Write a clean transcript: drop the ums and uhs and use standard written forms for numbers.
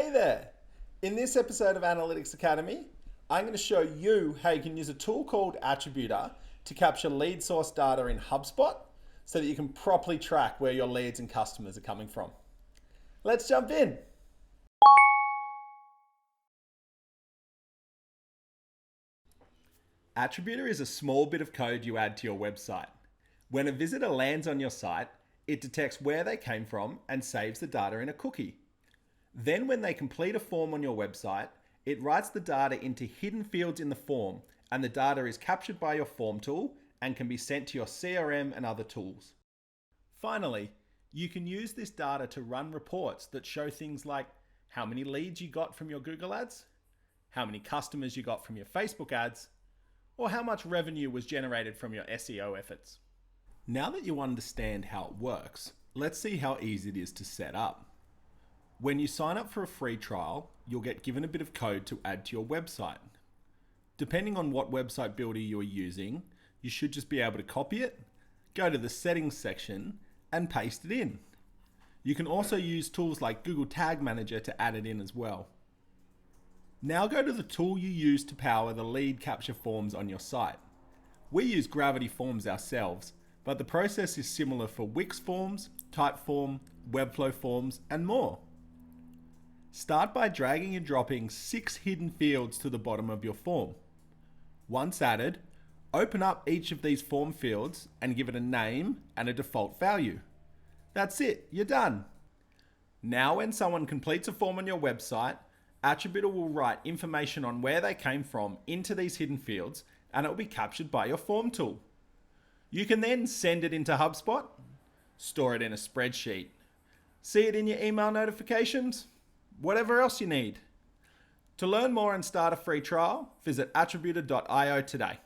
Hey there! In this episode of Analytics Academy, I'm going to show you how you can use a tool called Attributor to capture lead source data in Hubspot so that you can properly track where your leads and customers are coming from. Let's jump in! Attributor is a small bit of code you add to your website. When a visitor lands on your site, it detects where they came from and saves the data in a cookie. Then when they complete a form on your website, it writes the data into hidden fields in the form, and the data is captured by your form tool and can be sent to your CRM and other tools. Finally, you can use this data to run reports that show things like how many leads you got from your Google ads, how many customers you got from your Facebook ads, or how much revenue was generated from your SEO efforts. Now that you understand how it works, let's see how easy it is to set up. When you sign up for a free trial, you'll get given a bit of code to add to your website. Depending on what website builder you are using, you should just be able to copy it, go to the settings section, and paste it in. You can also use tools like Google Tag Manager to add it in as well. Now go to the tool you use to power the lead capture forms on your site. We use Gravity Forms ourselves, but the process is similar for Wix Forms, Typeform, Webflow Forms, and more. Start by dragging and dropping 6 hidden fields to the bottom of your form. Once added, open up each of these form fields and give it a name and a default value. That's it, you're done. Now when someone completes a form on your website, Attributor will write information on where they came from into these hidden fields, and it will be captured by your form tool. You can then send it into HubSpot, store it in a spreadsheet, see it in your email notifications, whatever else you need. To learn more and start a free trial, visit attributor.io today.